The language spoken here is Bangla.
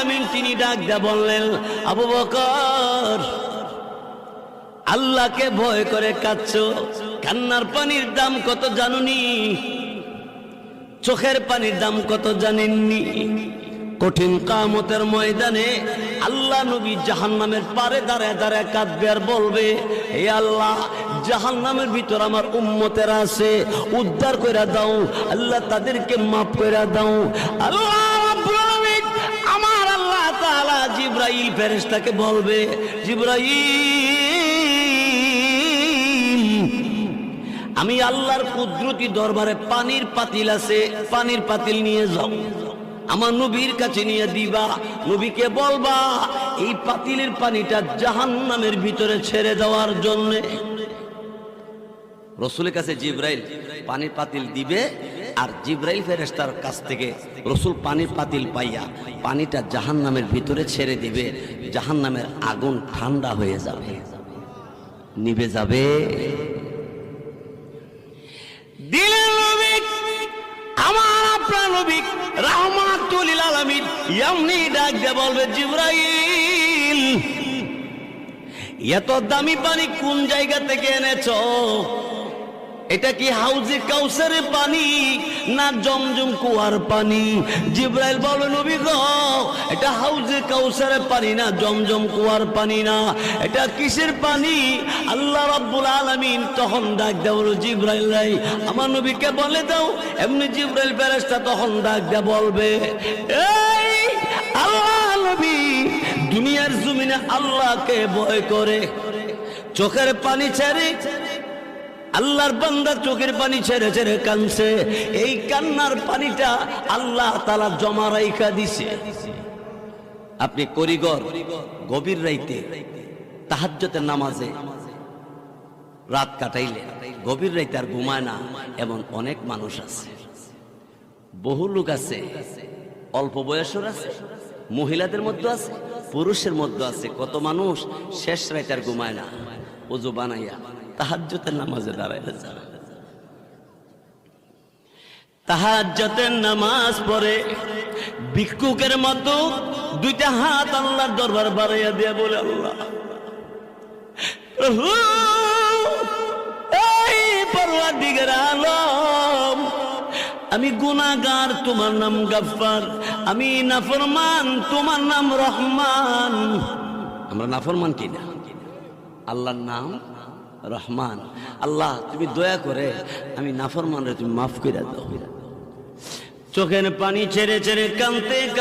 আলামিন তিনি ডাক দিয়া বললেন, আবু বকর, আল্লাহকে ভয় করে কাঁদছো, কান্নার পানির দাম কত জানুনি? চোখের পানির দাম কত জানেননি? কঠিন কিয়ামতের ময়দানে আল্লাহ নবী জাহান্নামের পারে দাঁড়ায় দাঁড়ায় কাঁদবে আর বলবে, হে আল্লাহ, জাহান্নামের ভিতর আমার উম্মতেরা আছে, উদ্ধার কইরা দাও আল্লাহ, তাদেরকে মাফ কইরা দাও। আল্লাহ রাব্বুল আলামিন, আমার আল্লাহ তাআলা জিবরাইল ফেরেশতাকে বলবে, জিবরাইল, আমি আল্লাহর কুদরতি দরবারে পানির পাতিল আছে, পানির পাতিল নিয়ে যাও, আমার নবীর কাছে নিয়ে দিবা, নবীকে বলবা এই পাতিলের পানিটা জাহান্নামের ভিতরে ছেড়ে দেওয়ার জন্য। রসুলের কাছে জিবরাইল পানির পাতিল দিবে, আর জিবরাইল ফেরেশতার কাছ থেকে রসুল পানির পাতিল পাইয়া পানিটা জাহান্নামের ভিতরে ছেড়ে দিবে। জাহান্নামের আগুন ঠান্ডা হয়ে যাবে, নিভে যাবে। দিলের নবী, আমার আপনার নবী রাহমাতুল লিল আলামিন এমনি ডাক দিয়ে বলবে, জিবরাইল, এত দামি পানি কোন জায়গা থেকে এনেছো? এটা কি হাউজে কাউসারের পানি না জমজম কুয়ার পানি? জিবরাইল বলবে, নবী গো, এটা হাউজে কাউসারের পানি না, জমজম কুয়ার পানি না, এটা কিসের পানি? আল্লাহ রাব্বুল আলামিন তখন ডাক দেয়, জিবরাইল রাই আমার নবীকে বলে দাও। এমনি জিবরাইল ফেরেশতা তখন ডাক দেয় বলবে, এই আল্লাহ নবী দুনিয়ার জমিনে আল্লাহকে ভয় করে চোখের পানি ছেড়ে, আল্লাহর বান্দা চোখের পানি ছেড়ে ছেড়ে কাঁদছে, এই কান্নার পানিটা আল্লাহ তাআলা জমা রাইখা দিছে। আপনি করিগর গভীর রাইতে তাহাজ্জুদের নামাজে রাত কাটাইলে গভীর রাইতে আর ঘুমায় না, এমন অনেক মানুষ আছে। বহু লোক আছে, অল্প বয়সের আছে, মহিলাদের মধ্যে আছে, পুরুষের মধ্যে আছে। কত মানুষ শেষ রাইতে আর ঘুমায় না, ওযু বানাইয়া তাহাজ্জুদের নামাজে দাঁড়াইয়া যায়। তাহাজ্জুদের নামাজ পড়ে ভিক্ষুকের মতো দুইটা হাত আল্লাহর দরবার বাড়াইয়া দিয়া বলে, আল্লাহ, প্রভু, এই পরওয়ারদিগার আলম, আমি গুনাহগার, তোমার নাম গফফার, আমি নাফরমান, তোমার নাম রহমান। আমরা নাফরমান কিনা? আল্লাহর নাম রহমান। আল্লাহ, তুমি দয়া করে আমি নাফরমানরে তুমি মাফ করে দাও। চোখের পানি ছেড়ে ছেড়ে কাঁদতে